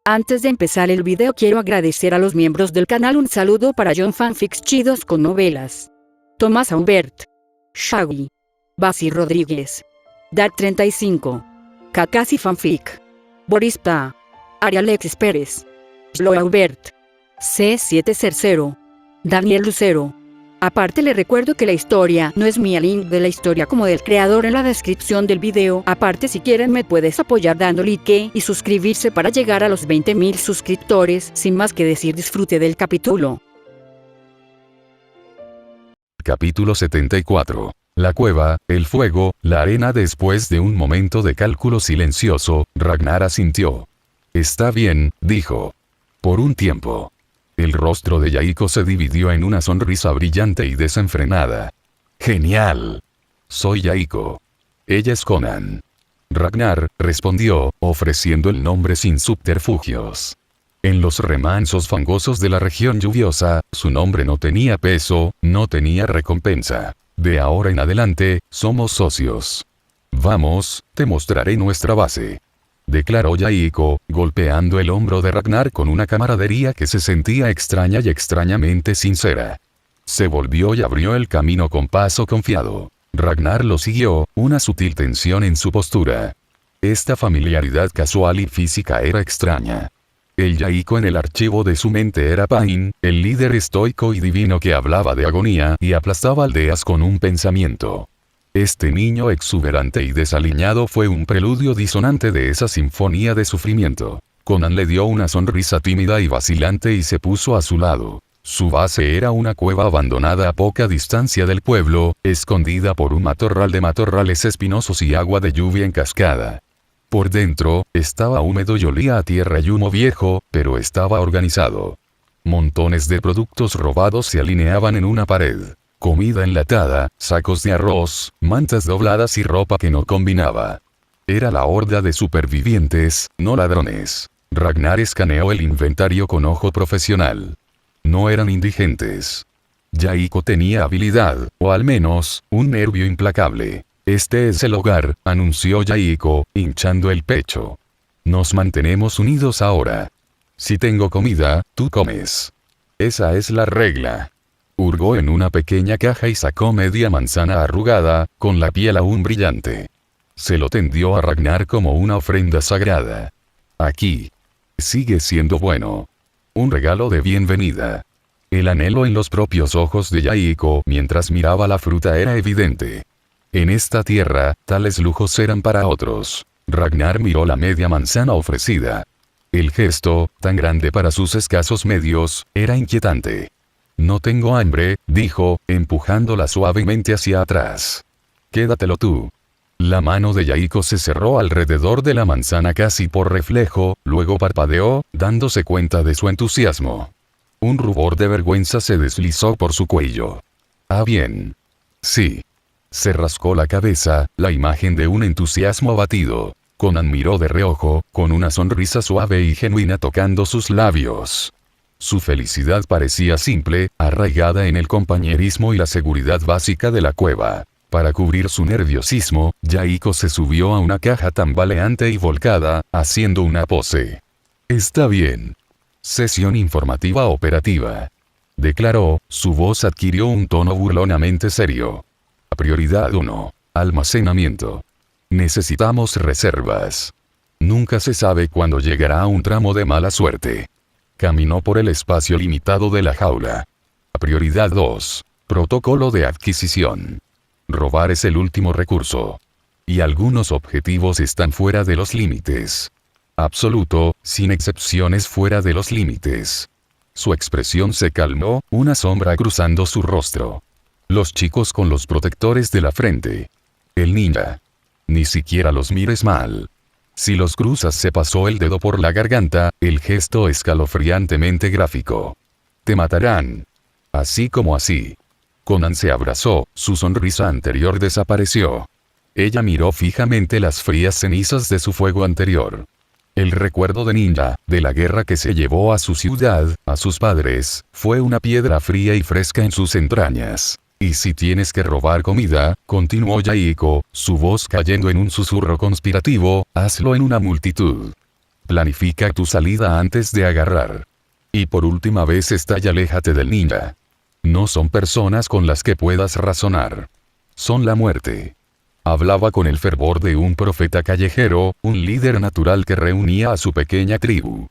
Antes de empezar el video quiero agradecer a los miembros del canal. Un saludo para John Fanfics Chidos con Novelas, Tomás Aubert, Shaggy, Basi Rodríguez, Dark35, Kakasi Fanfic, Boris Pa, Arialexis Pérez, Slow Aubert, C700, Daniel Lucero. Aparte le recuerdo que la historia no es mía, link de la historia como del creador en la descripción del video. Aparte si quieren me puedes apoyar dando like y suscribirse para llegar a los 20.000 suscriptores. Sin más que decir, disfrute del capítulo. Capítulo 74. La cueva, el fuego, la arena. Después de un momento de cálculo silencioso, Ragnar asintió. Está bien, dijo. Por un tiempo. El rostro de Yaiko se dividió en una sonrisa brillante y desenfrenada. ¡Genial! Soy Yaiko. Ella es Conan. Ragnar respondió, ofreciendo el nombre sin subterfugios. En los remansos fangosos de la región lluviosa, su nombre no tenía peso, no tenía recompensa. De ahora en adelante, somos socios. Vamos, te mostraré nuestra base, declaró Yaiko, golpeando el hombro de Ragnar con una camaradería que se sentía extraña y extrañamente sincera. Se volvió y abrió el camino con paso confiado. Ragnar lo siguió, una sutil tensión en su postura. Esta familiaridad casual y física era extraña. El Yaiko en el archivo de su mente era Pain, el líder estoico y divino que hablaba de agonía y aplastaba aldeas con un pensamiento. Este niño exuberante y desaliñado fue un preludio disonante de esa sinfonía de sufrimiento. Conan le dio una sonrisa tímida y vacilante y se puso a su lado. Su base era una cueva abandonada a poca distancia del pueblo, escondida por un matorral de matorrales espinosos y agua de lluvia en cascada. Por dentro, estaba húmedo y olía a tierra y humo viejo, pero estaba organizado. Montones de productos robados se alineaban en una pared. Comida enlatada, sacos de arroz, mantas dobladas y ropa que no combinaba. Era la horda de supervivientes, no ladrones. Ragnar escaneó el inventario con ojo profesional. No eran indigentes. Yaiko tenía habilidad, o al menos, un nervio implacable. Este es el hogar, anunció Yaiko, hinchando el pecho. Nos mantenemos unidos ahora. Si tengo comida, tú comes. Esa es la regla. Hurgó en una pequeña caja y sacó media manzana arrugada, con la piel aún brillante. Se lo tendió a Ragnar como una ofrenda sagrada. Aquí. Sigue siendo bueno. Un regalo de bienvenida. El anhelo en los propios ojos de Yaiko mientras miraba la fruta era evidente. En esta tierra, tales lujos eran para otros. Ragnar miró la media manzana ofrecida. El gesto, tan grande para sus escasos medios, era inquietante. No tengo hambre, dijo, empujándola suavemente hacia atrás. Quédatelo tú. La mano de Yaiko se cerró alrededor de la manzana casi por reflejo, luego parpadeó, dándose cuenta de su entusiasmo. Un rubor de vergüenza se deslizó por su cuello. Ah, bien. Sí. Se rascó la cabeza, la imagen de un entusiasmo abatido. Conan miró de reojo, con una sonrisa suave y genuina tocando sus labios. Su felicidad parecía simple, arraigada en el compañerismo y la seguridad básica de la cueva. Para cubrir su nerviosismo, Yaiko se subió a una caja tambaleante y volcada, haciendo una pose. Está bien. Sesión informativa operativa, declaró, su voz adquirió un tono burlonamente serio. Prioridad 1. Almacenamiento. Necesitamos reservas. Nunca se sabe cuándo llegará un tramo de mala suerte. Caminó por el espacio limitado de la jaula. Prioridad 2. Protocolo de adquisición. Robar es el último recurso. Y algunos objetivos están fuera de los límites. Absoluto, sin excepciones fuera de los límites. Su expresión se calmó, una sombra cruzando su rostro. Los chicos con los protectores de la frente. El ninja. Ni siquiera los mires mal. Si los cruzas, se pasó el dedo por la garganta, el gesto escalofriantemente gráfico. Te matarán. Así como así. Conan se abrazó, su sonrisa anterior desapareció. Ella miró fijamente las frías cenizas de su fuego anterior. El recuerdo de ninja, de la guerra que se llevó a su ciudad, a sus padres, fue una piedra fría y fresca en sus entrañas. Y si tienes que robar comida, continuó Yaiko, su voz cayendo en un susurro conspirativo, hazlo en una multitud. Planifica tu salida antes de agarrar. Y por última vez y aléjate del ninja. No son personas con las que puedas razonar. Son la muerte. Hablaba con el fervor de un profeta callejero, un líder natural que reunía a su pequeña tribu.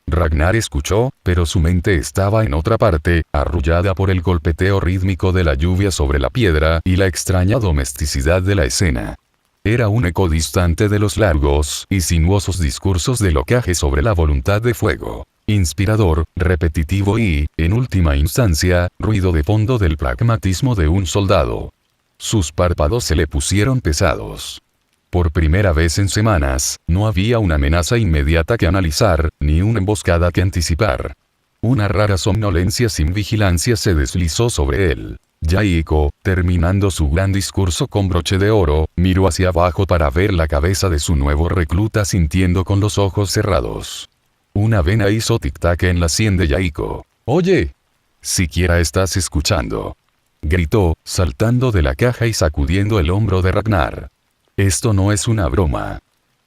Ragnar escuchó, pero su mente estaba en otra parte, arrullada por el golpeteo rítmico de la lluvia sobre la piedra y la extraña domesticidad de la escena. Era un eco distante de los largos y sinuosos discursos de Lockhart sobre la voluntad de fuego. Inspirador, repetitivo y, en última instancia, ruido de fondo del pragmatismo de un soldado. Sus párpados se le pusieron pesados. Por primera vez en semanas, no había una amenaza inmediata que analizar, ni una emboscada que anticipar. Una rara somnolencia sin vigilancia se deslizó sobre él. Yaiko, terminando su gran discurso con broche de oro, miró hacia abajo para ver la cabeza de su nuevo recluta sintiendo con los ojos cerrados. Una vena hizo tic-tac en la sien de Yaiko. «Oye, siquiera estás escuchando», gritó, saltando de la caja y sacudiendo el hombro de Ragnar. «Esto no es una broma.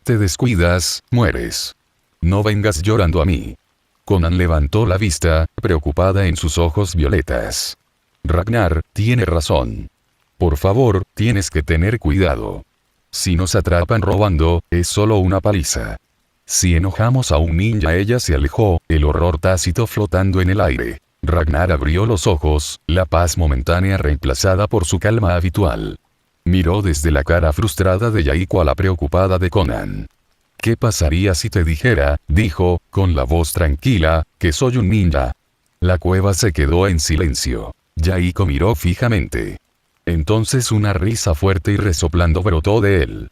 Te descuidas, mueres. No vengas llorando a mí». Conan levantó la vista, preocupada en sus ojos violetas. «Ragnar, tiene razón. Por favor, tienes que tener cuidado. Si nos atrapan robando, es solo una paliza. Si enojamos a un ninja». Ella se alejó, el horror tácito flotando en el aire. Ragnar abrió los ojos, la paz momentánea reemplazada por su calma habitual. Miró desde la cara frustrada de Yaiko a la preocupada de Conan. «¿Qué pasaría si te dijera», dijo, con la voz tranquila, «que soy un ninja?» La cueva se quedó en silencio. Yaiko miró fijamente. Entonces una risa fuerte y resoplando brotó de él.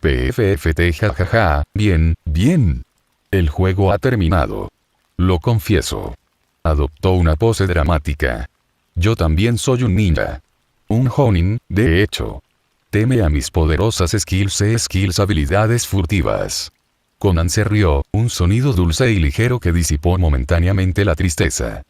«PFFT jajaja, bien, bien. El juego ha terminado. Lo confieso». Adoptó una pose dramática. «Yo también soy un ninja. Un Jonin, de hecho. Teme a mis poderosas skills habilidades furtivas». Conan se rió, un sonido dulce y ligero que disipó momentáneamente la tristeza.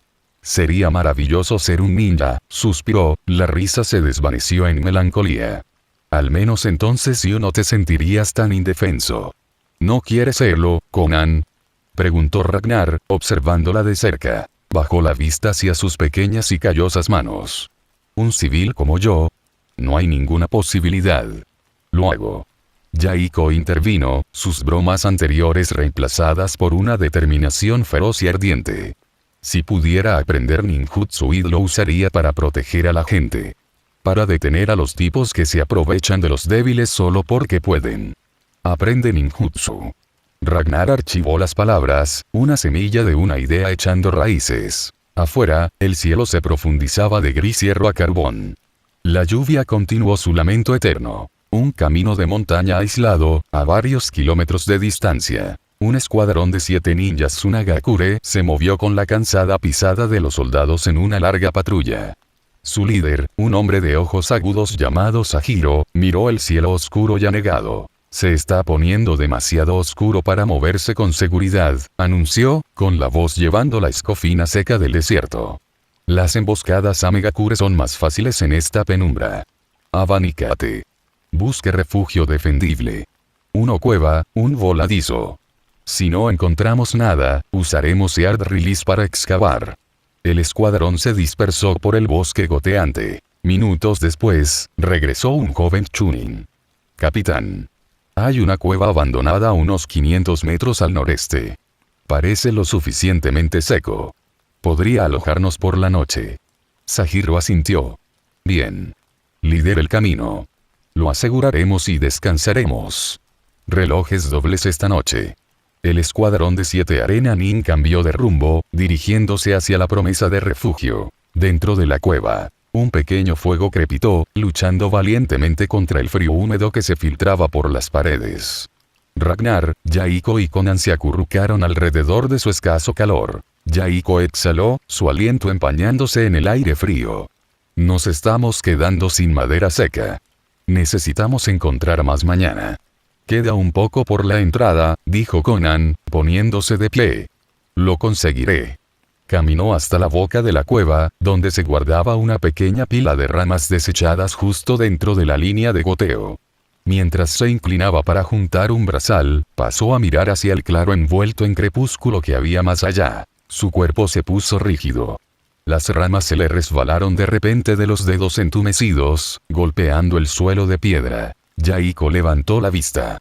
«Sería maravilloso ser un ninja», suspiró, la risa se desvaneció en melancolía. «Al menos entonces yo no te sentirías tan indefenso». «¿No quieres serlo, Conan?», preguntó Ragnar, observándola de cerca. Bajó la vista hacia sus pequeñas y callosas manos. «¿Un civil como yo? No hay ninguna posibilidad. Lo hago». Yaiko intervino, sus bromas anteriores reemplazadas por una determinación feroz y ardiente. «Si pudiera aprender ninjutsu lo usaría para proteger a la gente. Para detener a los tipos que se aprovechan de los débiles solo porque pueden. Aprende ninjutsu». Ragnar archivó las palabras, una semilla de una idea echando raíces. Afuera, el cielo se profundizaba de gris hierro a carbón. La lluvia continuó su lamento eterno. Un camino de montaña aislado, a varios kilómetros de distancia. Un escuadrón de 7 ninjas Tsunagakure se movió con la cansada pisada de los soldados en una larga patrulla. Su líder, un hombre de ojos agudos llamado Sahiro, miró el cielo oscuro y anegado. «Se está poniendo demasiado oscuro para moverse con seguridad», anunció, con la voz llevando la escofina seca del desierto. «Las emboscadas Amegakure son más fáciles en esta penumbra. Abanícate. Busque refugio defendible. Una cueva, un voladizo. Si no encontramos nada, usaremos Earth Release para excavar». El escuadrón se dispersó por el bosque goteante. Minutos después, regresó un joven Chunin. «Capitán. Hay una cueva abandonada a unos 500 metros al noreste. Parece lo suficientemente seco. Podría alojarnos por la noche». Sahiro asintió. «Bien. Lidera el camino. Lo aseguraremos y descansaremos. Relojes dobles esta noche». El escuadrón de 7 Arena Nin cambió de rumbo, dirigiéndose hacia la promesa de refugio. Dentro de la cueva, un pequeño fuego crepitó, luchando valientemente contra el frío húmedo que se filtraba por las paredes. Ragnar, Yaiko y Conan se acurrucaron alrededor de su escaso calor. Yaiko exhaló, su aliento empañándose en el aire frío. «Nos estamos quedando sin madera seca. Necesitamos encontrar más mañana». «Queda un poco por la entrada», dijo Conan, poniéndose de pie. «Lo conseguiré». Caminó hasta la boca de la cueva, donde se guardaba una pequeña pila de ramas desechadas justo dentro de la línea de goteo. Mientras se inclinaba para juntar un brazal, pasó a mirar hacia el claro envuelto en crepúsculo que había más allá. Su cuerpo se puso rígido. Las ramas se le resbalaron de repente de los dedos entumecidos, golpeando el suelo de piedra. Yaiko levantó la vista.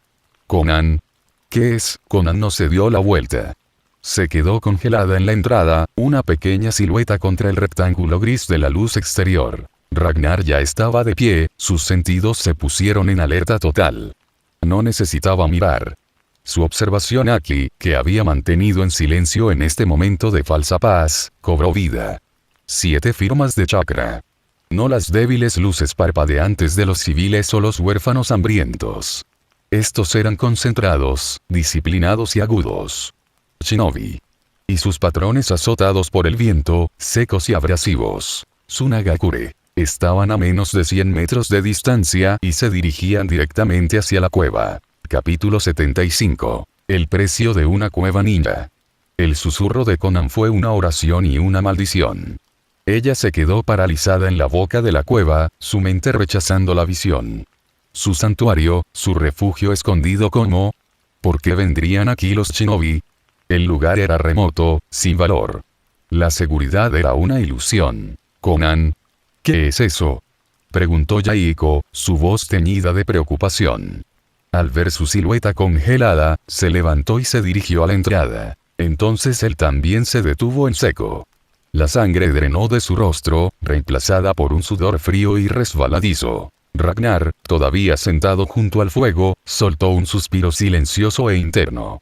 «Conan». «¿Qué es?» Conan no se dio la vuelta. Se quedó congelada en la entrada, una pequeña silueta contra el rectángulo gris de la luz exterior. Ragnar ya estaba de pie, sus sentidos se pusieron en alerta total. No necesitaba mirar. Su observación aquí, que había mantenido en silencio en este momento de falsa paz, cobró vida. 7 firmas de chakra. No las débiles luces parpadeantes de los civiles o los huérfanos hambrientos. Estos eran concentrados, disciplinados y agudos. Shinobi. Y sus patrones azotados por el viento, secos y abrasivos. Tsunagakure. Estaban a menos de 100 metros de distancia y se dirigían directamente hacia la cueva. Capítulo 75. El precio de una cueva ninja. El susurro de Conan fue una oración y una maldición. Ella se quedó paralizada en la boca de la cueva, su mente rechazando la visión. Su santuario, su refugio escondido como... ¿Por qué vendrían aquí los shinobi? El lugar era remoto, sin valor. La seguridad era una ilusión. Conan. ¿Qué es eso?, preguntó Yaiko, su voz teñida de preocupación. Al ver su silueta congelada, se levantó y se dirigió a la entrada. Entonces él también se detuvo en seco. La sangre drenó de su rostro, reemplazada por un sudor frío y resbaladizo. Ragnar, todavía sentado junto al fuego, soltó un suspiro silencioso e interno.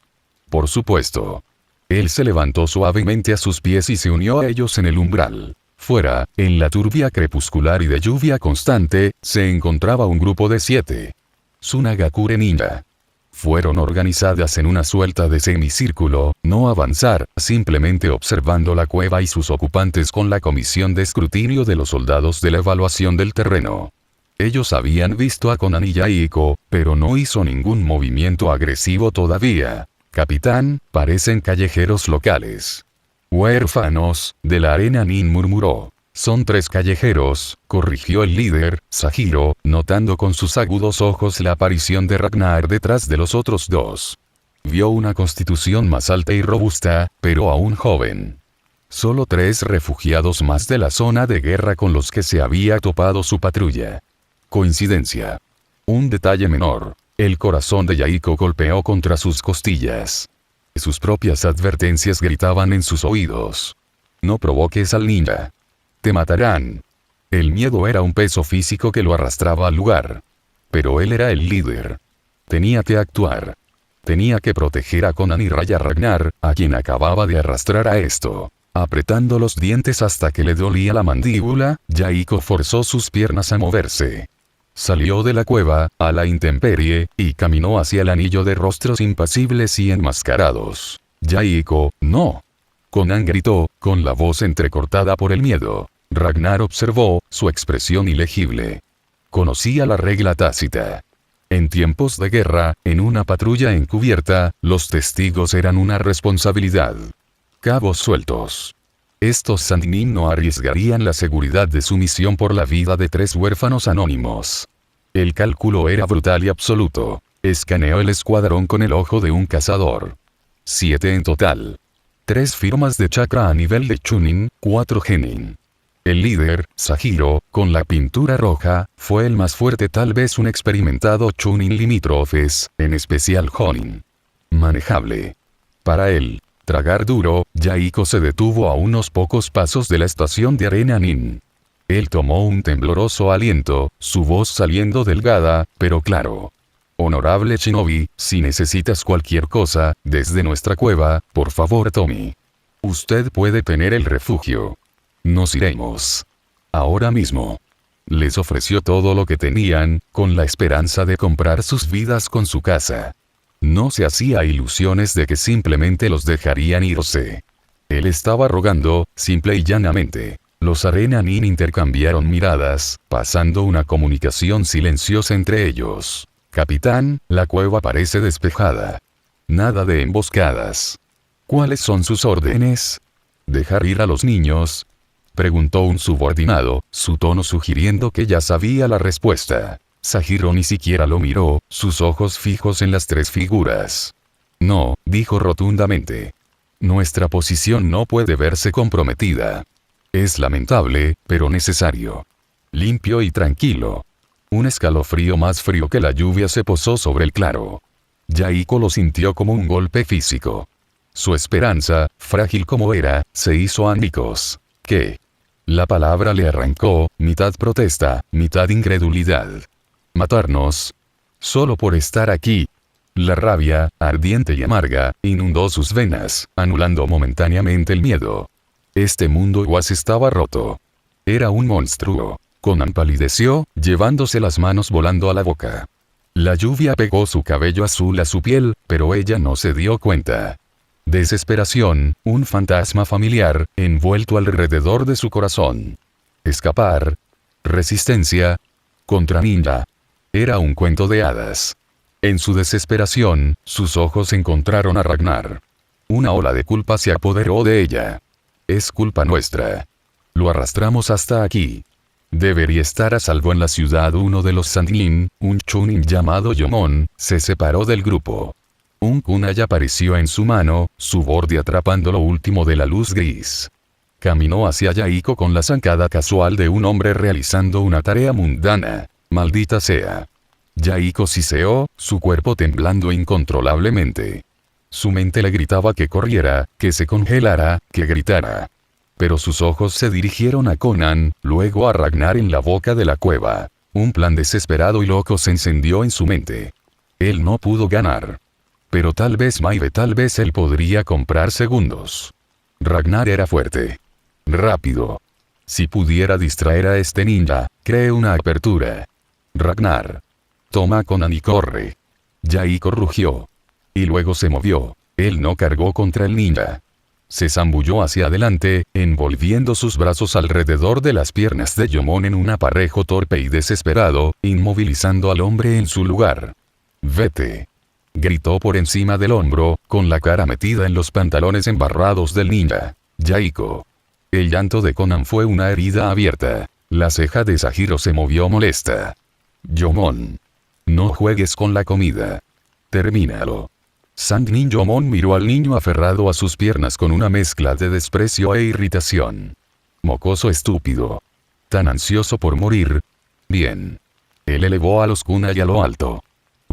Por supuesto. Él se levantó suavemente a sus pies y se unió a ellos en el umbral. Fuera, en la turbia crepuscular y de lluvia constante, se encontraba un grupo de 7. Tsunagakure ninja. Fueron organizadas en una suelta de semicírculo, no avanzar, simplemente observando la cueva y sus ocupantes con la comisión de escrutinio de los soldados de la evaluación del terreno. Ellos habían visto a Conan y Yaiko, pero no hizo ningún movimiento agresivo todavía. «Capitán, parecen callejeros locales». «Huérfanos, de la arena Nin», murmuró. «Son 3 callejeros», corrigió el líder, Sahiro, notando con sus agudos ojos la aparición de Ragnar detrás de los otros 2. Vio una constitución más alta y robusta, pero aún joven. Solo 3 refugiados más de la zona de guerra con los que se había topado su patrulla. Coincidencia. Un detalle menor. El corazón de Yaiko golpeó contra sus costillas. Sus propias advertencias gritaban en sus oídos. «No provoques al ninja. Te matarán». El miedo era un peso físico que lo arrastraba al lugar. Pero él era el líder. Tenía que actuar. Tenía que proteger a Conan y Raya Ragnar, a quien acababa de arrastrar a esto. Apretando los dientes hasta que le dolía la mandíbula, Yaiko forzó sus piernas a moverse. Salió de la cueva, a la intemperie, y caminó hacia el anillo de rostros impasibles y enmascarados. «Yaiko, no». Conan gritó, con la voz entrecortada por el miedo. Ragnar observó, su expresión ilegible. Conocía la regla tácita. En tiempos de guerra, en una patrulla encubierta, los testigos eran una responsabilidad. Cabos sueltos. Estos Sannin no arriesgarían la seguridad de su misión por la vida de 3 huérfanos anónimos. El cálculo era brutal y absoluto. Escaneó el escuadrón con el ojo de un cazador. 7 en total. 3 firmas de chakra a nivel de Chunin, 4 genin. El líder, Sahiro, con la pintura roja, fue el más fuerte, tal vez un experimentado Chunin limítrofes, en especial Jonin. Manejable. Para él. Tragar duro, Yaiko se detuvo a unos pocos pasos de la estación de arena Nin. Él tomó un tembloroso aliento, su voz saliendo delgada, pero claro. «Honorable Shinobi, si necesitas cualquier cosa, desde nuestra cueva, por favor tome. Usted puede tener el refugio. Nos iremos. Ahora mismo». Les ofreció todo lo que tenían, con la esperanza de comprar sus vidas con su casa. No se hacía ilusiones de que simplemente los dejarían irse. Él estaba rogando, simple y llanamente. Los Arena Nin intercambiaron miradas, pasando una comunicación silenciosa entre ellos. «Capitán, la cueva parece despejada. Nada de emboscadas. ¿Cuáles son sus órdenes?» «¿Dejar ir a los niños?», preguntó un subordinado, su tono sugiriendo que ya sabía la respuesta. Sahiro ni siquiera lo miró, sus ojos fijos en las tres figuras. No, dijo rotundamente. Nuestra posición no puede verse comprometida. Es lamentable, pero necesario. Limpio y tranquilo. Un escalofrío más frío que la lluvia se posó sobre el claro. Yaiko lo sintió como un golpe físico. Su esperanza, frágil como era, se hizo añicos. ¿Qué? La palabra le arrancó, mitad protesta, mitad incredulidad. ¿Matarnos? Solo por estar aquí. La rabia, ardiente y amarga, inundó sus venas, anulando momentáneamente el miedo. Este mundo igual estaba roto. Era un monstruo. Conan palideció, llevándose las manos volando a la boca. La lluvia pegó su cabello azul a su piel, pero ella no se dio cuenta. Desesperación, un fantasma familiar, envuelto alrededor de su corazón. Escapar. Resistencia. Contra ninja. Era un cuento de hadas. En su desesperación, sus ojos encontraron a Ragnar. Una ola de culpa se apoderó de ella. Es culpa nuestra. Lo arrastramos hasta aquí. Debería estar a salvo en la ciudad. Uno de los Sannin, un chunin llamado Yomon, se separó del grupo. Un kunai apareció en su mano, su borde atrapando lo último de la luz gris. Caminó hacia Yaiko con la zancada casual de un hombre realizando una tarea mundana. Maldita sea. Yaiko siseó, su cuerpo temblando incontrolablemente. Su mente le gritaba que corriera, que se congelara, que gritara. Pero sus ojos se dirigieron a Conan, luego a Ragnar en la boca de la cueva. Un plan desesperado y loco se encendió en su mente. Él no pudo ganar. Pero tal vez Maive, tal vez él podría comprar segundos. Ragnar era fuerte. Rápido. Si pudiera distraer a este ninja, cree una apertura. Ragnar. Toma a Conan y corre. Yaiko rugió. Y luego se movió. Él no cargó contra el ninja. Se zambulló hacia adelante, envolviendo sus brazos alrededor de las piernas de Yomon en un aparejo torpe y desesperado, inmovilizando al hombre en su lugar. «Vete», gritó por encima del hombro, con la cara metida en los pantalones embarrados del ninja. Yaiko. El llanto de Conan fue una herida abierta. La ceja de Sahiro se movió molesta. «Yomon. No juegues con la comida. Termínalo». Sannin Yomon miró al niño aferrado a sus piernas con una mezcla de desprecio e irritación. Mocoso estúpido. Tan ansioso por morir. Bien. Él elevó a los kunai a lo alto.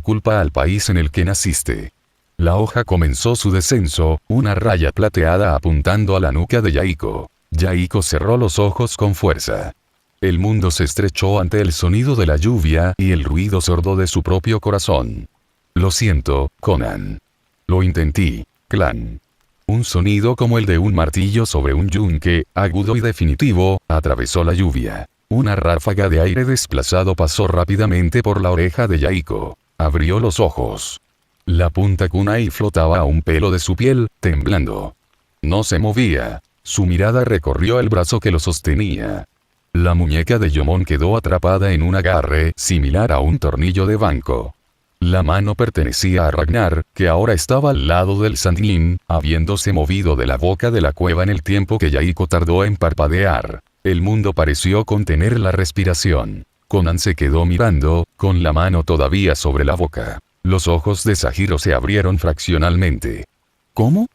Culpa al país en el que naciste. La hoja comenzó su descenso, una raya plateada apuntando a la nuca de Yaiko. Yaiko cerró los ojos con fuerza. El mundo se estrechó ante el sonido de la lluvia y el ruido sordo de su propio corazón. Lo siento, Conan. Lo intenté, clan. Un sonido como el de un martillo sobre un yunque, agudo y definitivo, atravesó la lluvia. Una ráfaga de aire desplazado pasó rápidamente por la oreja de Yaiko. Abrió los ojos. La punta kunai flotaba a un pelo de su piel, temblando. No se movía. Su mirada recorrió el brazo que lo sostenía. La muñeca de Yomon quedó atrapada en un agarre similar a un tornillo de banco. La mano pertenecía a Ragnar, que ahora estaba al lado del Sannin, habiéndose movido de la boca de la cueva en el tiempo que Yaiko tardó en parpadear. El mundo pareció contener la respiración. Conan se quedó mirando, con la mano todavía sobre la boca. Los ojos de Sahiro se abrieron fraccionalmente. ¿Cómo?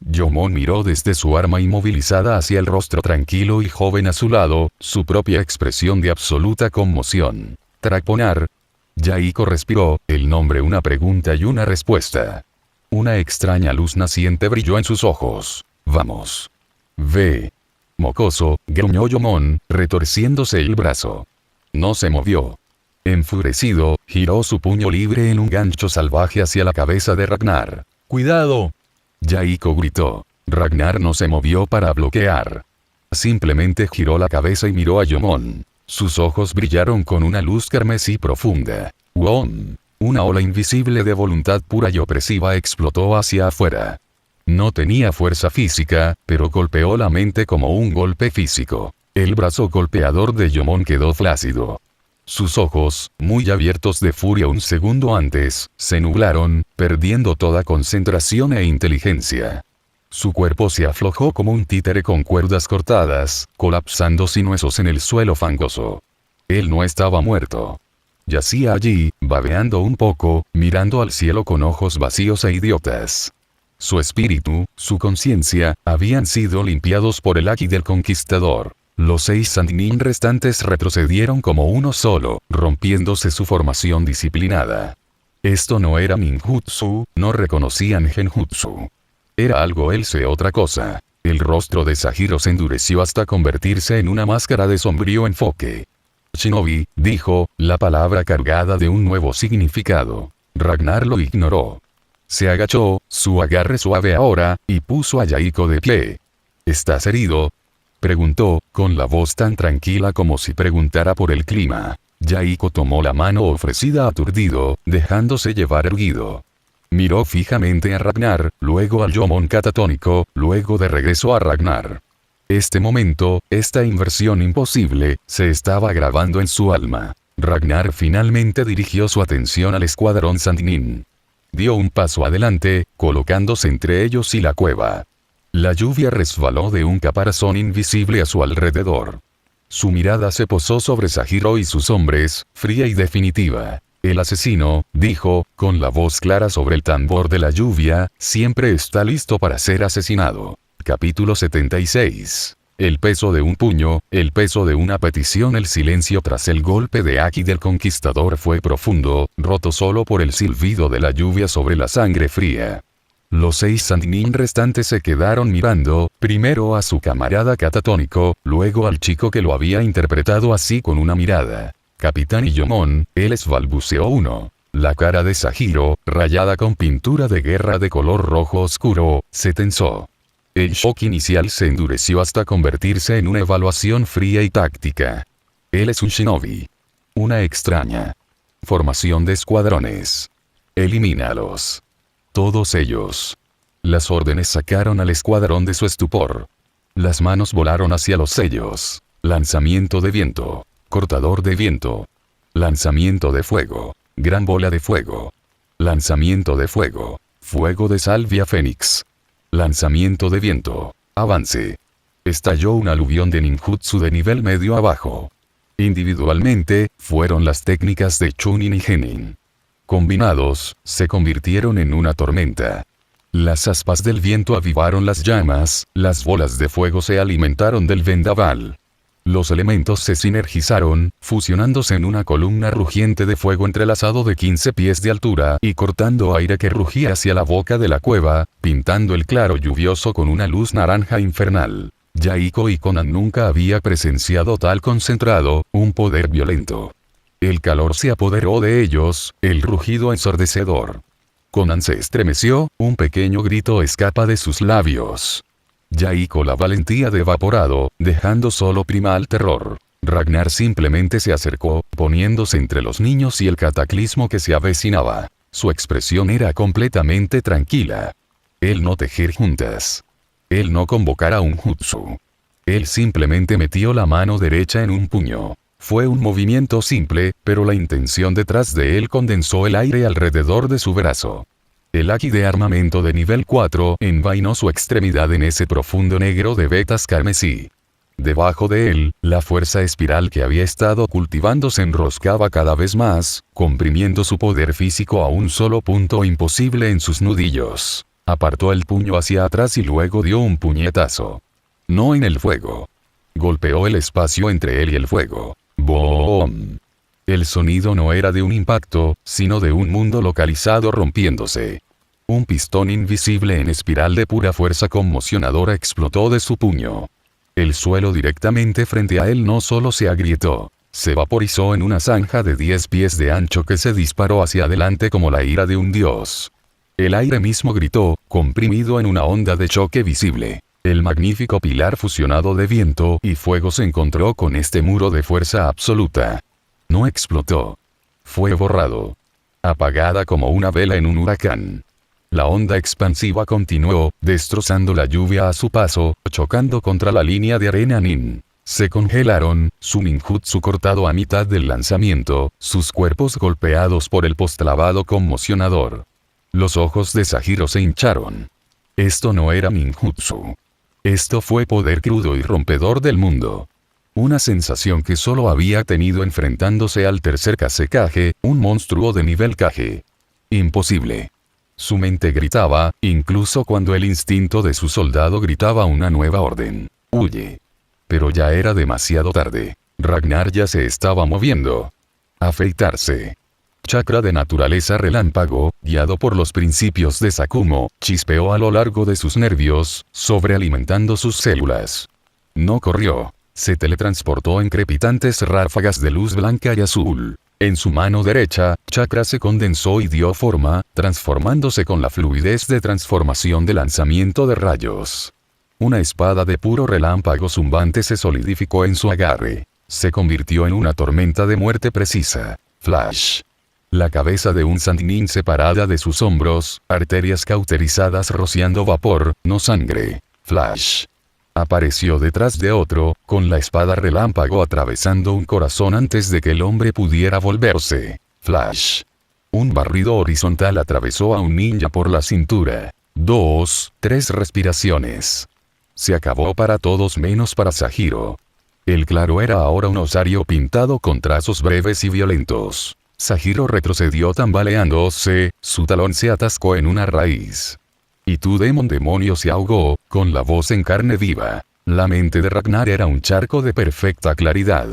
Yomon miró desde su arma inmovilizada hacia el rostro tranquilo y joven a su lado, su propia expresión de absoluta conmoción. Traponar. Yaiko respiró, el nombre, una pregunta y una respuesta. Una extraña luz naciente brilló en sus ojos. Vamos. Ve. Mocoso, gruñó Yomon, retorciéndose el brazo. No se movió. Enfurecido, giró su puño libre en un gancho salvaje hacia la cabeza de Ragnar. ¡Cuidado! Yaiko gritó. Ragnar no se movió para bloquear. Simplemente giró la cabeza y miró a Yomon. Sus ojos brillaron con una luz carmesí profunda. ¡Won! Una ola invisible de voluntad pura y opresiva explotó hacia afuera. No tenía fuerza física, pero golpeó la mente como un golpe físico. El brazo golpeador de Yomon quedó flácido. Sus ojos, muy abiertos de furia un segundo antes, se nublaron, perdiendo toda concentración e inteligencia. Su cuerpo se aflojó como un títere con cuerdas cortadas, colapsando sin huesos en el suelo fangoso. Él no estaba muerto. Yacía allí, babeando un poco, mirando al cielo con ojos vacíos e idiotas. Su espíritu, su conciencia, habían sido limpiados por el Haki del Conquistador. Los 6 Sannin restantes retrocedieron como uno solo, rompiéndose su formación disciplinada. Esto no era ninjutsu, no reconocían genjutsu. Era algo else otra cosa. El rostro de Sahiro se endureció hasta convertirse en una máscara de sombrío enfoque. Shinobi, dijo, la palabra cargada de un nuevo significado. Ragnar lo ignoró. Se agachó, su agarre suave ahora, y puso a Yaiko de pie. ¿Estás herido?, preguntó, con la voz tan tranquila como si preguntara por el clima. Yaiko tomó la mano ofrecida aturdido, dejándose llevar erguido. Miró fijamente a Ragnar, luego al Yomon catatónico, luego de regreso a Ragnar. Este momento, esta inversión imposible, se estaba grabando en su alma. Ragnar finalmente dirigió su atención al escuadrón Sannin. Dio un paso adelante, colocándose entre ellos y la cueva. La lluvia resbaló de un caparazón invisible a su alrededor. Su mirada se posó sobre Sahiro y sus hombres, fría y definitiva. El asesino, dijo, con la voz clara sobre el tambor de la lluvia, siempre está listo para ser asesinado. Capítulo 76. El peso de un puño, el peso de una petición. El silencio tras el golpe de Haki del Conquistador fue profundo, roto solo por el silbido de la lluvia sobre la sangre fría. Los 6 Sannin restantes se quedaron mirando, primero a su camarada catatónico, luego al chico que lo había interpretado así con una mirada. Capitán Iyomon, él balbuceó uno. La cara de Sahiro, rayada con pintura de guerra de color rojo oscuro, se tensó. El shock inicial se endureció hasta convertirse en una evaluación fría y táctica. Él es un shinobi. Una extraña formación de escuadrones. Elimínalos. Todos ellos. Las órdenes sacaron al escuadrón de su estupor. Las manos volaron hacia los sellos. Lanzamiento de viento. Cortador de viento. Lanzamiento de fuego. Gran bola de fuego. Lanzamiento de fuego. Fuego de salvia fénix. Lanzamiento de viento. Avance. Estalló un aluvión de ninjutsu de nivel medio abajo. Individualmente, fueron las técnicas de Chunin y Genin. Combinados, se convirtieron en una tormenta. Las aspas del viento avivaron las llamas, las bolas de fuego se alimentaron del vendaval. Los elementos se sinergizaron, fusionándose en una columna rugiente de fuego entrelazado de 15 pies de altura y cortando aire que rugía hacia la boca de la cueva, pintando el claro lluvioso con una luz naranja infernal. Yaiko y Conan nunca había presenciado tal concentrado, un poder violento. El calor se apoderó de ellos, el rugido ensordecedor. Conan se estremeció, un pequeño grito escapa de sus labios. Yaiko la valentía de evaporado, dejando solo prima al terror. Ragnar simplemente se acercó, poniéndose entre los niños y el cataclismo que se avecinaba. Su expresión era completamente tranquila. Él no tejer juntas. Él no convocara un jutsu. Él simplemente metió la mano derecha en un puño. Fue un movimiento simple, pero la intención detrás de él condensó el aire alrededor de su brazo. El haki de armamento de nivel 4 envainó su extremidad en ese profundo negro de vetas carmesí. Debajo de él, la fuerza espiral que había estado cultivando se enroscaba cada vez más, comprimiendo su poder físico a un solo punto imposible en sus nudillos. Apartó el puño hacia atrás y luego dio un puñetazo. No en el fuego. Golpeó el espacio entre él y el fuego. ¡Boom! El sonido no era de un impacto, sino de un mundo localizado rompiéndose. Un pistón invisible en espiral de pura fuerza conmocionadora explotó de su puño. El suelo directamente frente a él no solo se agrietó, se vaporizó en una zanja de 10 pies de ancho que se disparó hacia adelante como la ira de un dios. El aire mismo gritó, comprimido en una onda de choque visible. El magnífico pilar fusionado de viento y fuego se encontró con este muro de fuerza absoluta. No explotó. Fue borrado. Apagada como una vela en un huracán. La onda expansiva continuó, destrozando la lluvia a su paso, chocando contra la línea de arena Nin. Se congelaron, su ninjutsu cortado a mitad del lanzamiento, sus cuerpos golpeados por el postlavado conmocionador. Los ojos de Sahiro se hincharon. Esto no era ninjutsu. Esto fue poder crudo y rompedor del mundo. Una sensación que solo había tenido enfrentándose al tercer Kazekage, un monstruo de nivel Kage. Imposible. Su mente gritaba, incluso cuando el instinto de su soldado gritaba una nueva orden. Huye. Pero ya era demasiado tarde. Ragnar ya se estaba moviendo. Afeitarse. Chakra de naturaleza relámpago, guiado por los principios de Sakumo, chispeó a lo largo de sus nervios, sobrealimentando sus células. No corrió. Se teletransportó en crepitantes ráfagas de luz blanca y azul. En su mano derecha, chakra se condensó y dio forma, transformándose con la fluidez de transformación de lanzamiento de rayos. Una espada de puro relámpago zumbante se solidificó en su agarre. Se convirtió en una tormenta de muerte precisa. Flash. La cabeza de un Sannin separada de sus hombros, arterias cauterizadas rociando vapor, no sangre. Flash. Apareció detrás de otro, con la espada relámpago atravesando un corazón antes de que el hombre pudiera volverse. Flash. Un barrido horizontal atravesó a un ninja por la cintura. 2, 3 respiraciones. Se acabó para todos menos para Sahiro. El claro era ahora un osario pintado con trazos breves y violentos. Sahiro retrocedió tambaleándose, su talón se atascó en una raíz. Y tu demonio se ahogó, con la voz en carne viva. La mente de Ragnar era un charco de perfecta claridad.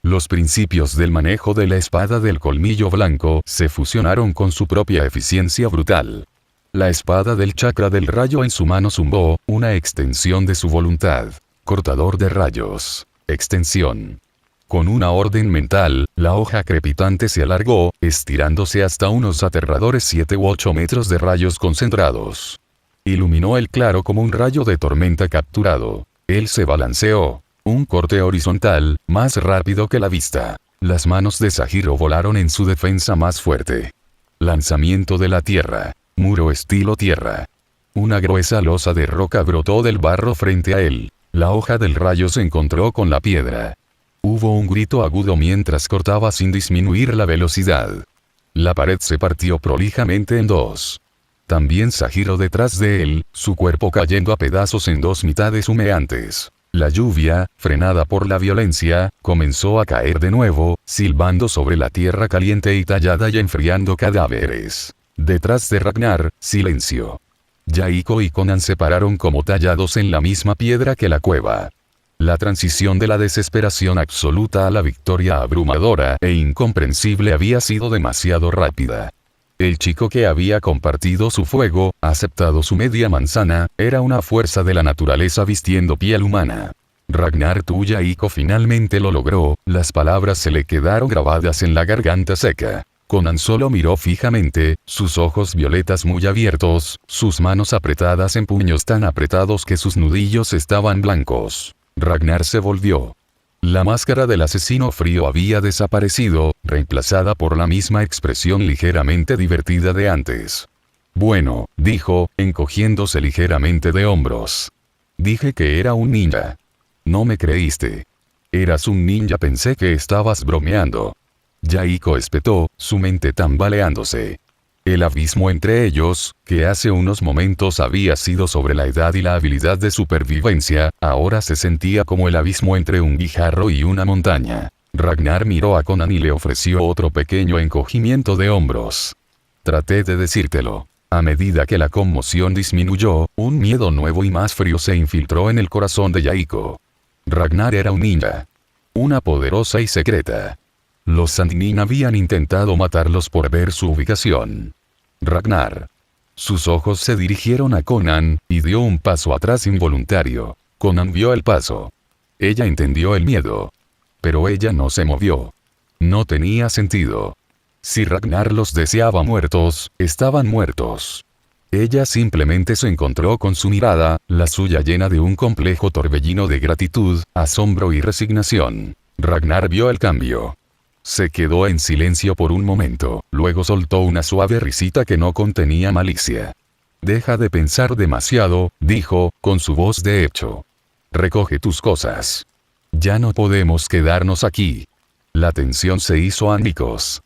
Los principios del manejo de la espada del colmillo blanco se fusionaron con su propia eficiencia brutal. La espada del chakra del rayo en su mano zumbó, una extensión de su voluntad. Cortador de rayos. Extensión. Con una orden mental, la hoja crepitante se alargó, estirándose hasta unos aterradores 7 u 8 metros de rayos concentrados. Iluminó el claro como un rayo de tormenta capturado. Él se balanceó. Un corte horizontal, más rápido que la vista. Las manos de Sahiro volaron en su defensa más fuerte. Lanzamiento de la tierra. Muro estilo tierra. Una gruesa losa de roca brotó del barro frente a él. La hoja del rayo se encontró con la piedra. Hubo un grito agudo mientras cortaba sin disminuir la velocidad. La pared se partió prolijamente en dos. También Sahiro detrás de él, su cuerpo cayendo a pedazos en dos mitades humeantes. La lluvia, frenada por la violencia, comenzó a caer de nuevo, silbando sobre la tierra caliente y tallada y enfriando cadáveres. Detrás de Ragnar, silencio. Yaiko y Conan se pararon como tallados en la misma piedra que la cueva. La transición de la desesperación absoluta a la victoria abrumadora e incomprensible había sido demasiado rápida. El chico que había compartido su fuego, aceptado su media manzana, era una fuerza de la naturaleza vistiendo piel humana. Ragnar Yaiko finalmente lo logró, las palabras se le quedaron grabadas en la garganta seca. Conan solo miró fijamente, sus ojos violetas muy abiertos, sus manos apretadas en puños tan apretados que sus nudillos estaban blancos. Ragnar se volvió. La máscara del asesino frío había desaparecido, reemplazada por la misma expresión ligeramente divertida de antes. Bueno, dijo, encogiéndose ligeramente de hombros. Dije que era un ninja. No me creíste. Eras un ninja, pensé que estabas bromeando. Yaiko espetó, su mente tambaleándose. El abismo entre ellos, que hace unos momentos había sido sobre la edad y la habilidad de supervivencia, ahora se sentía como el abismo entre un guijarro y una montaña. Ragnar miró a Conan y le ofreció otro pequeño encogimiento de hombros. Traté de decírtelo. A medida que la conmoción disminuyó, un miedo nuevo y más frío se infiltró en el corazón de Yaiko. Ragnar era un ninja. Una poderosa y secreta. Los Sannin habían intentado matarlos por ver su ubicación. Ragnar. Sus ojos se dirigieron a Conan, y dio un paso atrás involuntario. Conan vio el paso. Ella entendió el miedo. Pero ella no se movió. No tenía sentido. Si Ragnar los deseaba muertos, estaban muertos. Ella simplemente se encontró con su mirada, la suya llena de un complejo torbellino de gratitud, asombro y resignación. Ragnar vio el cambio. Se quedó en silencio por un momento, luego soltó una suave risita que no contenía malicia. Deja de pensar demasiado, dijo, con su voz de hecho. Recoge tus cosas. Ya no podemos quedarnos aquí. La tensión se hizo añicos.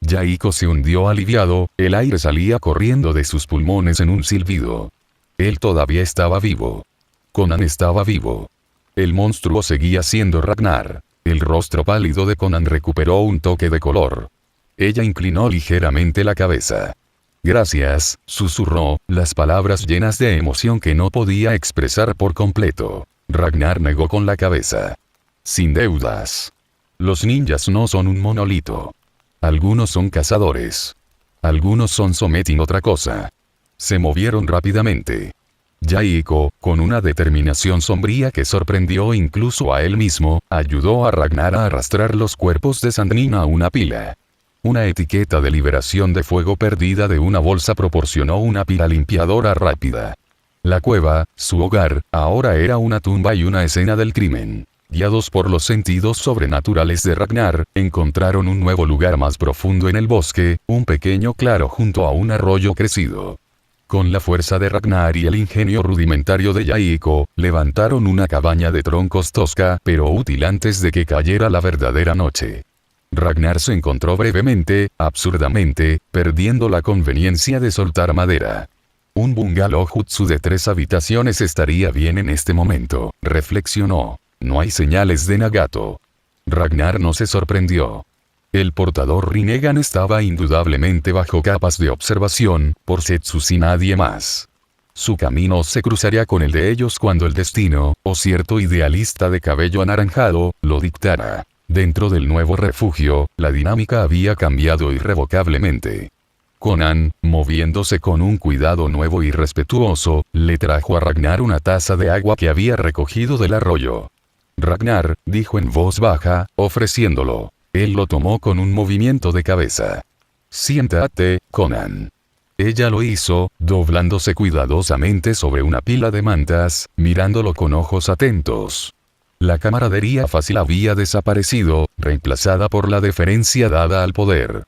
Yaiko se hundió aliviado, el aire salía corriendo de sus pulmones en un silbido. Él todavía estaba vivo. Conan estaba vivo. El monstruo seguía siendo Ragnar. El rostro pálido de Conan recuperó un toque de color. Ella inclinó ligeramente la cabeza. Gracias, susurró, las palabras llenas de emoción que no podía expresar por completo. Ragnar negó con la cabeza. Sin deudas. Los ninjas no son un monolito. Algunos son cazadores. Algunos son sometin otra cosa. Se movieron rápidamente. Yaiko, con una determinación sombría que sorprendió incluso a él mismo, ayudó a Ragnar a arrastrar los cuerpos de Sandnin a una pila. Una etiqueta de liberación de fuego perdida de una bolsa proporcionó una pila limpiadora rápida. La cueva, su hogar, ahora era una tumba y una escena del crimen. Guiados por los sentidos sobrenaturales de Ragnar, encontraron un nuevo lugar más profundo en el bosque, un pequeño claro junto a un arroyo crecido. Con la fuerza de Ragnar y el ingenio rudimentario de Yaiko, levantaron una cabaña de troncos tosca pero útil antes de que cayera la verdadera noche. Ragnar se encontró brevemente, absurdamente, perdiendo la conveniencia de soltar madera. Un bungalow jutsu de 3 habitaciones estaría bien en este momento, reflexionó. No hay señales de Nagato. Ragnar no se sorprendió. El portador Rinnegan estaba indudablemente bajo capas de observación, por Setsu y nadie más. Su camino se cruzaría con el de ellos cuando el destino, o cierto idealista de cabello anaranjado, lo dictara. Dentro del nuevo refugio, la dinámica había cambiado irrevocablemente. Conan, moviéndose con un cuidado nuevo y respetuoso, le trajo a Ragnar una taza de agua que había recogido del arroyo. Ragnar, dijo en voz baja, ofreciéndolo. Él lo tomó con un movimiento de cabeza. Siéntate, Conan. Ella lo hizo, doblándose cuidadosamente sobre una pila de mantas, mirándolo con ojos atentos. La camaradería fácil había desaparecido, reemplazada por la deferencia dada al poder.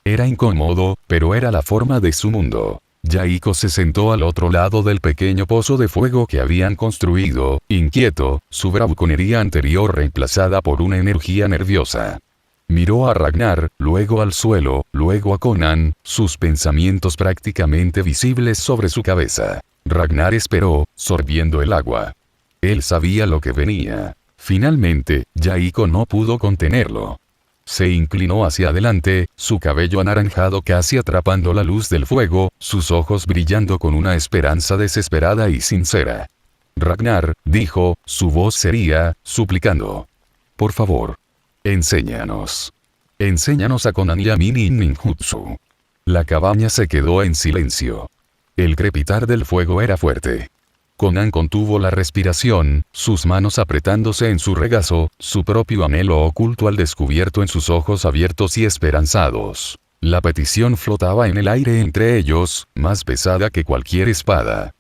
Era incómodo, pero era la forma de su mundo. Yaiko se sentó al otro lado del pequeño pozo de fuego que habían construido, inquieto, su bravuconería anterior reemplazada por una energía nerviosa. Miró a Ragnar, luego al suelo, luego a Conan, sus pensamientos prácticamente visibles sobre su cabeza. Ragnar esperó, sorbiendo el agua. Él sabía lo que venía. Finalmente, Yaiko no pudo contenerlo. Se inclinó hacia adelante, su cabello anaranjado casi atrapando la luz del fuego, sus ojos brillando con una esperanza desesperada y sincera. Ragnar, dijo, su voz seria, suplicando. Por favor. Enséñanos. Enséñanos a Conan y a Mini ninjutsu. La cabaña se quedó en silencio. El crepitar del fuego era fuerte. Conan contuvo la respiración, sus manos apretándose en su regazo, su propio anhelo oculto al descubierto en sus ojos abiertos y esperanzados. La petición flotaba en el aire entre ellos, más pesada que cualquier espada.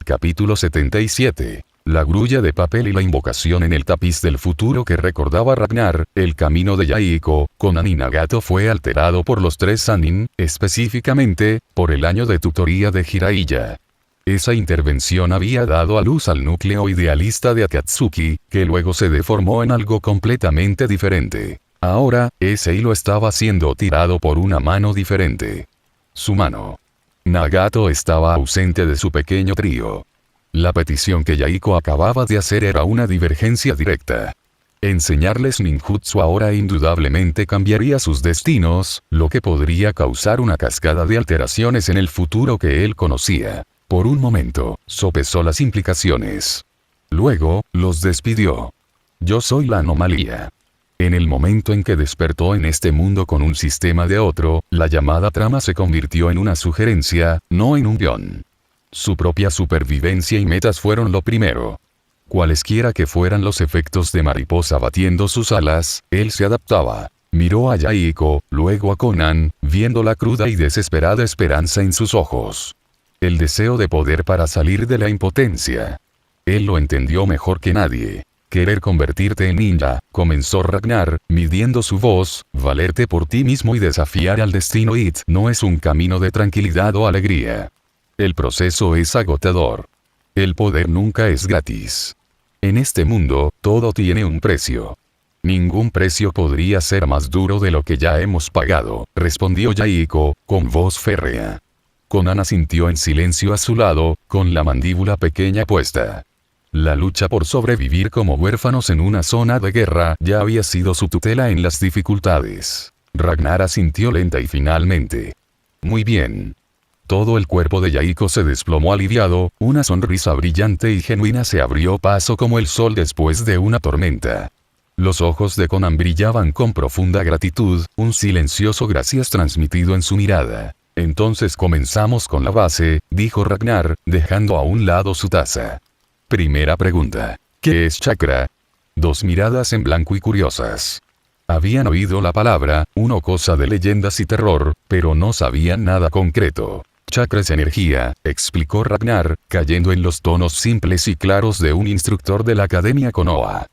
Capítulo 77. La grulla de papel y la invocación en el tapiz del futuro que recordaba Ragnar, el camino de Yaiko, Conan y Nagato fue alterado por los 3 Sannin, específicamente, por el año de tutoría de Jiraiya. Esa intervención había dado a luz al núcleo idealista de Akatsuki, que luego se deformó en algo completamente diferente. Ahora, ese hilo estaba siendo tirado por una mano diferente. Su mano. Nagato estaba ausente de su pequeño trío. La petición que Yaiko acababa de hacer era una divergencia directa. Enseñarles ninjutsu ahora indudablemente cambiaría sus destinos, lo que podría causar una cascada de alteraciones en el futuro que él conocía. Por un momento, sopesó las implicaciones. Luego, los despidió. Yo soy la anomalía. En el momento en que despertó en este mundo con un sistema de otro, la llamada trama se convirtió en una sugerencia, no en un guión. Su propia supervivencia y metas fueron lo primero. Cualesquiera que fueran los efectos de mariposa batiendo sus alas, él se adaptaba. Miró a Yaiko, luego a Conan, viendo la cruda y desesperada esperanza en sus ojos. El deseo de poder para salir de la impotencia. Él lo entendió mejor que nadie. Querer convertirte en ninja, comenzó Ragnar, midiendo su voz, valerte por ti mismo y desafiar al destino It no es un camino de tranquilidad o alegría. El proceso es agotador. El poder nunca es gratis. En este mundo, todo tiene un precio. Ningún precio podría ser más duro de lo que ya hemos pagado, respondió Yaiko, con voz férrea. Conan asintió en silencio a su lado, con la mandíbula pequeña puesta. La lucha por sobrevivir como huérfanos en una zona de guerra ya había sido su tutela en las dificultades. Ragnar asintió lenta y finalmente. Muy bien. Todo el cuerpo de Yaiko se desplomó aliviado, una sonrisa brillante y genuina se abrió paso como el sol después de una tormenta. Los ojos de Conan brillaban con profunda gratitud, un silencioso gracias transmitido en su mirada. Entonces comenzamos con la base, dijo Ragnar, dejando a un lado su taza. Primera pregunta. ¿Qué es chakra? Dos miradas en blanco y curiosas. Habían oído la palabra, una cosa de leyendas y terror, pero no sabían nada concreto. Chakra es energía, explicó Ragnar, cayendo en los tonos simples y claros de un instructor de la Academia Konoha.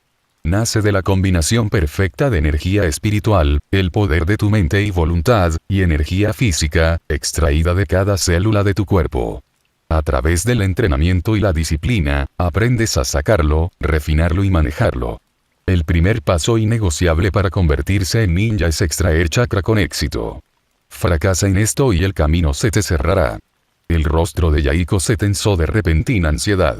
Nace de la combinación perfecta de energía espiritual, el poder de tu mente y voluntad, y energía física, extraída de cada célula de tu cuerpo. A través del entrenamiento y la disciplina, aprendes a sacarlo, refinarlo y manejarlo. El primer paso innegociable para convertirse en ninja es extraer chakra con éxito. Fracasa en esto y el camino se te cerrará. El rostro de Yaiko se tensó de repentina ansiedad.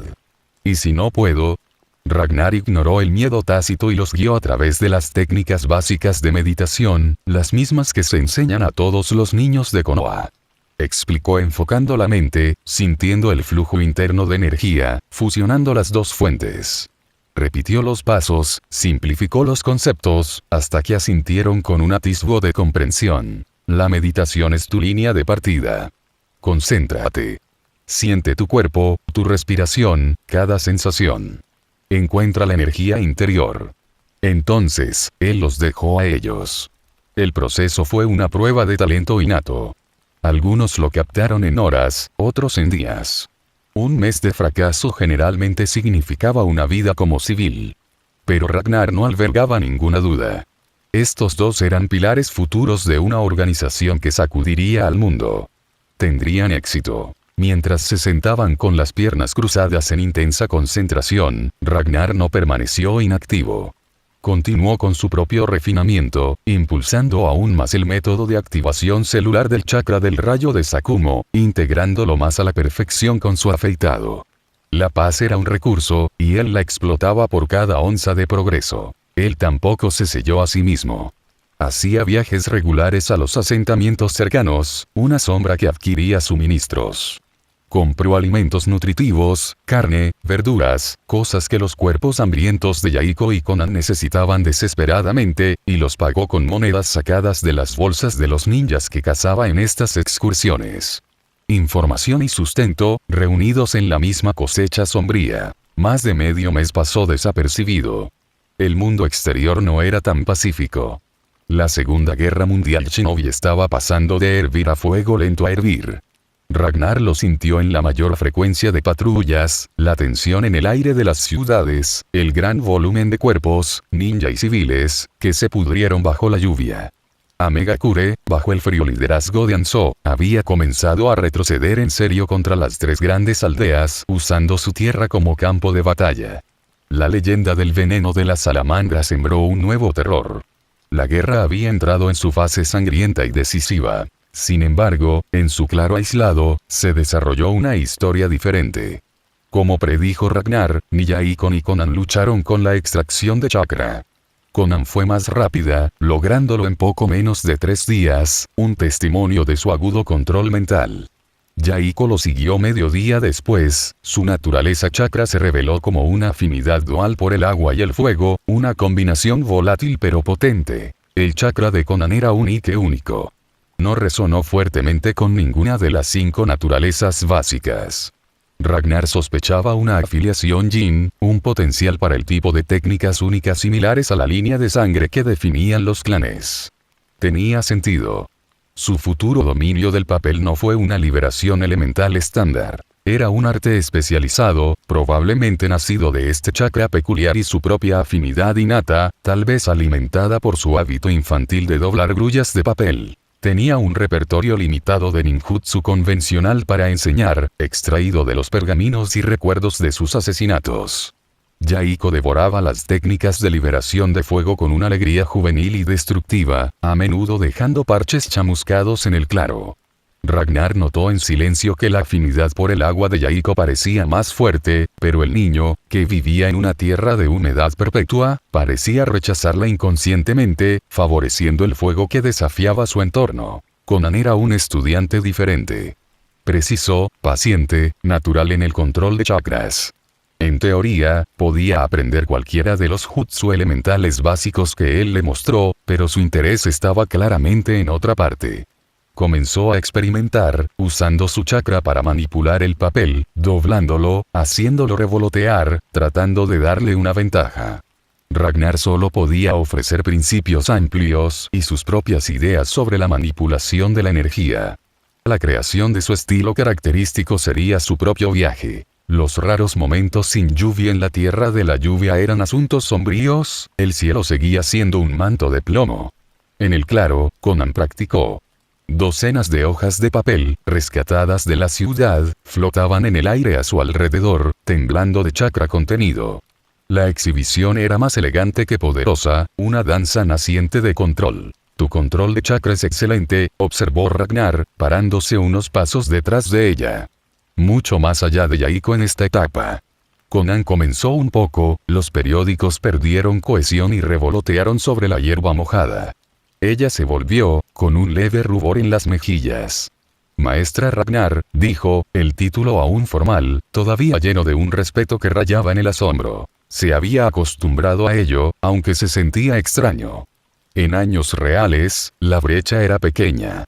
¿Y si no puedo? Ragnar ignoró el miedo tácito y los guió a través de las técnicas básicas de meditación, las mismas que se enseñan a todos los niños de Konoha. Explicó enfocando la mente, sintiendo el flujo interno de energía, fusionando las dos fuentes. Repitió los pasos, simplificó los conceptos, hasta que asintieron con un atisbo de comprensión. La meditación es tu línea de partida. Concéntrate. Siente tu cuerpo, tu respiración, cada sensación. Encuentra la energía interior. Entonces, él los dejó a ellos. El proceso fue una prueba de talento innato. Algunos lo captaron en horas, otros en días. Un mes de fracaso generalmente significaba una vida como civil. Pero Ragnar no albergaba ninguna duda. Estos dos eran pilares futuros de una organización que sacudiría al mundo. Tendrían éxito. Mientras se sentaban con las piernas cruzadas en intensa concentración, Ragnar no permaneció inactivo. Continuó con su propio refinamiento, impulsando aún más el método de activación celular del chakra del rayo de Sakumo, integrándolo más a la perfección con su afeitado. La paz era un recurso, y él la explotaba por cada onza de progreso. Él tampoco se selló a sí mismo. Hacía viajes regulares a los asentamientos cercanos, una sombra que adquiría suministros. Compró alimentos nutritivos, carne, verduras, cosas que los cuerpos hambrientos de Yaiko y Conan necesitaban desesperadamente, y los pagó con monedas sacadas de las bolsas de los ninjas que cazaba en estas excursiones. Información y sustento, reunidos en la misma cosecha sombría. Más de medio mes pasó desapercibido. El mundo exterior no era tan pacífico. La Segunda Guerra Mundial Shinobi estaba pasando de hervir a fuego lento a hervir. Ragnar lo sintió en la mayor frecuencia de patrullas, la tensión en el aire de las ciudades, el gran volumen de cuerpos, ninja y civiles, que se pudrieron bajo la lluvia. Amegakure, bajo el frío liderazgo de Anso, había comenzado a retroceder en serio contra las tres grandes aldeas, usando su tierra como campo de batalla. La leyenda del veneno de la salamandra sembró un nuevo terror. La guerra había entrado en su fase sangrienta y decisiva. Sin embargo, en su claro aislado, se desarrolló una historia diferente. Como predijo Ragnar, ni Yaiko ni Conan lucharon con la extracción de chakra. Conan fue más rápida, lográndolo en poco menos de 3 días, un testimonio de su agudo control mental. Yaiko lo siguió medio día después, su naturaleza chakra se reveló como una afinidad dual por el agua y el fuego, una combinación volátil pero potente. El chakra de Conan era único. No resonó fuertemente con ninguna de las 5 naturalezas básicas. Ragnar sospechaba una afiliación Jin, un potencial para el tipo de técnicas únicas similares a la línea de sangre que definían los clanes. Tenía sentido. Su futuro dominio del papel no fue una liberación elemental estándar. Era un arte especializado, probablemente nacido de este chakra peculiar y su propia afinidad innata, tal vez alimentada por su hábito infantil de doblar grullas de papel. Tenía un repertorio limitado de ninjutsu convencional para enseñar, extraído de los pergaminos y recuerdos de sus asesinatos. Yaiko devoraba las técnicas de liberación de fuego con una alegría juvenil y destructiva, a menudo dejando parches chamuscados en el claro. Ragnar notó en silencio que la afinidad por el agua de Yaiko parecía más fuerte, pero el niño, que vivía en una tierra de humedad perpetua, parecía rechazarla inconscientemente, favoreciendo el fuego que desafiaba su entorno. Conan era un estudiante diferente. Preciso, paciente, natural en el control de chakras. En teoría, podía aprender cualquiera de los jutsu elementales básicos que él le mostró, pero su interés estaba claramente en otra parte. Comenzó a experimentar, usando su chakra para manipular el papel, doblándolo, haciéndolo revolotear, tratando de darle una ventaja. Ragnar solo podía ofrecer principios amplios y sus propias ideas sobre la manipulación de la energía. La creación de su estilo característico sería su propio viaje. Los raros momentos sin lluvia en la tierra de la lluvia eran asuntos sombríos, el cielo seguía siendo un manto de plomo. En el claro, Conan practicó. Docenas de hojas de papel, rescatadas de la ciudad, flotaban en el aire a su alrededor, temblando de chakra contenido. La exhibición era más elegante que poderosa, una danza naciente de control. Tu control de chakra es excelente, observó Ragnar, parándose unos pasos detrás de ella. Mucho más allá de Yaiko en esta etapa. Conan comenzó un poco, los periódicos perdieron cohesión y revolotearon sobre la hierba mojada. Ella se volvió, con un leve rubor en las mejillas. Maestra Ragnar, dijo, el título aún formal, todavía lleno de un respeto que rayaba en el asombro. Se había acostumbrado a ello, aunque se sentía extraño. En años reales, la brecha era pequeña.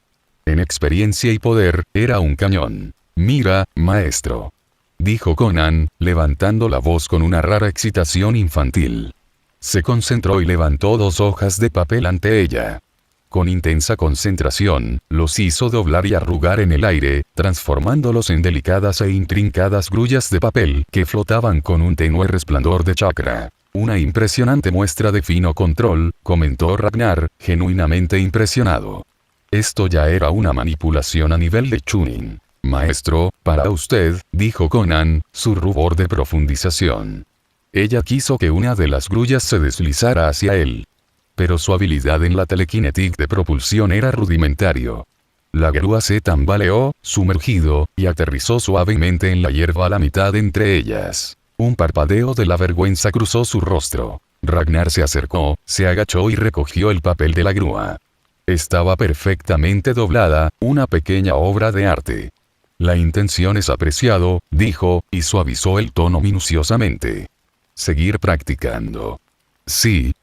En experiencia y poder, era un cañón. Mira, maestro. Dijo Conan, levantando la voz con una rara excitación infantil. Se concentró y levantó 2 hojas de papel ante ella. Con intensa concentración, los hizo doblar y arrugar en el aire, transformándolos en delicadas e intrincadas grullas de papel que flotaban con un tenue resplandor de chakra. Una impresionante muestra de fino control, comentó Ragnar, genuinamente impresionado. Esto ya era una manipulación a nivel de Chunin. Maestro, para usted, dijo Conan, su rubor de profundización. Ella quiso que una de las grullas se deslizara hacia él. Pero su habilidad en la telequinetic de propulsión era rudimentario. La grúa se tambaleó, sumergido, y aterrizó suavemente en la hierba a la mitad entre ellas. Un parpadeo de la vergüenza cruzó su rostro. Ragnar se acercó, se agachó y recogió el papel de la grúa. Estaba perfectamente doblada, una pequeña obra de arte. La intención es apreciado, dijo, y suavizó el tono minuciosamente. Seguir practicando. Sí,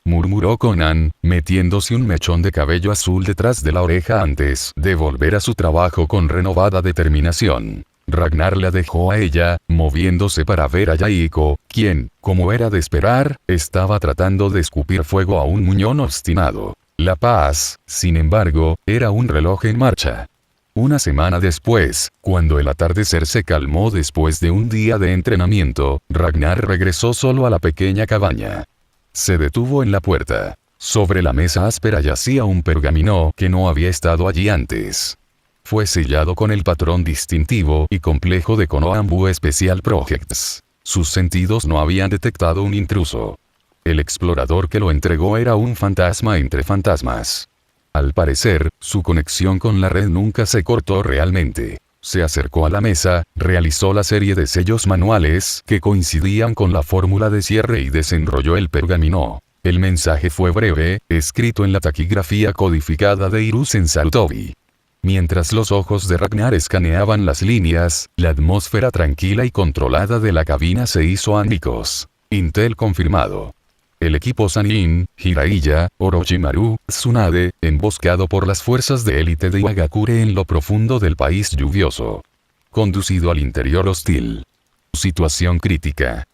murmuró Conan, metiéndose un mechón de cabello azul detrás de la oreja antes de volver a su trabajo con renovada determinación. Ragnar la dejó a ella, moviéndose para ver a Yaiko, quien, como era de esperar, estaba tratando de escupir fuego a un muñón obstinado. La paz, sin embargo, era un reloj en marcha. Una semana después, cuando el atardecer se calmó después de un día de entrenamiento, Ragnar regresó solo a la pequeña cabaña. Se detuvo en la puerta. Sobre la mesa áspera yacía un pergamino que no había estado allí antes. Fue sellado con el patrón distintivo y complejo de Konoha Special Projects. Sus sentidos no habían detectado un intruso. El explorador que lo entregó era un fantasma entre fantasmas. Al parecer, su conexión con la red nunca se cortó realmente. Se acercó a la mesa, realizó la serie de sellos manuales que coincidían con la fórmula de cierre y desenrolló el pergamino. El mensaje fue breve, escrito en la taquigrafía codificada de Hiruzen Sarutobi. Mientras los ojos de Ragnar escaneaban las líneas, la atmósfera tranquila y controlada de la cabina se hizo añicos. Intel confirmado. El equipo Sannin, Jiraiya, Orochimaru, Tsunade, emboscado por las fuerzas de élite de Iwagakure en lo profundo del país lluvioso. Conducido al interior hostil. Situación crítica.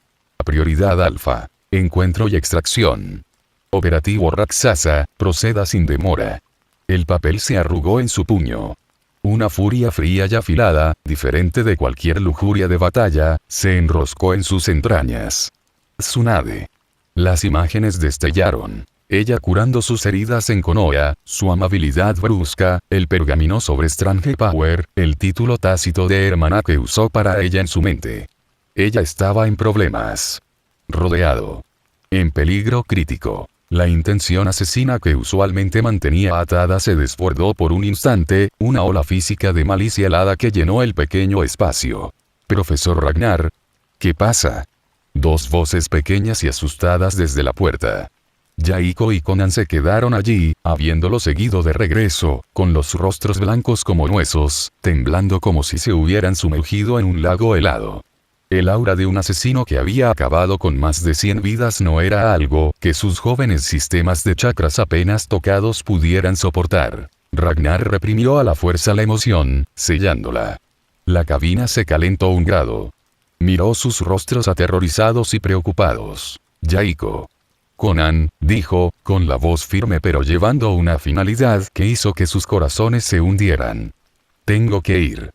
Prioridad alfa. Encuentro y extracción. Operativo Raksasa, proceda sin demora. El papel se arrugó en su puño. Una furia fría y afilada, diferente de cualquier lujuria de batalla, se enroscó en sus entrañas. Tsunade. Las imágenes destellaron. Ella curando sus heridas en Konoha, su amabilidad brusca, el pergamino sobre Strange Power, el título tácito de hermana que usó para ella en su mente. Ella estaba en problemas. Rodeado. En peligro crítico. La intención asesina que usualmente mantenía atada se desbordó por un instante, una ola física de malicia helada que llenó el pequeño espacio. «Profesor Ragnar. ¿Qué pasa?». Dos voces pequeñas y asustadas desde la puerta. Yaiko y Conan se quedaron allí, habiéndolo seguido de regreso, con los rostros blancos como huesos, temblando como si se hubieran sumergido en un lago helado. El aura de un asesino que había acabado con más de 100 vidas no era algo que sus jóvenes sistemas de chakras apenas tocados pudieran soportar. Ragnar reprimió a la fuerza la emoción, sellándola. La cabina se calentó 1 grado. Miró sus rostros aterrorizados y preocupados. «Yaiko». «Conan», dijo, con la voz firme pero llevando una finalidad que hizo que sus corazones se hundieran. «Tengo que ir».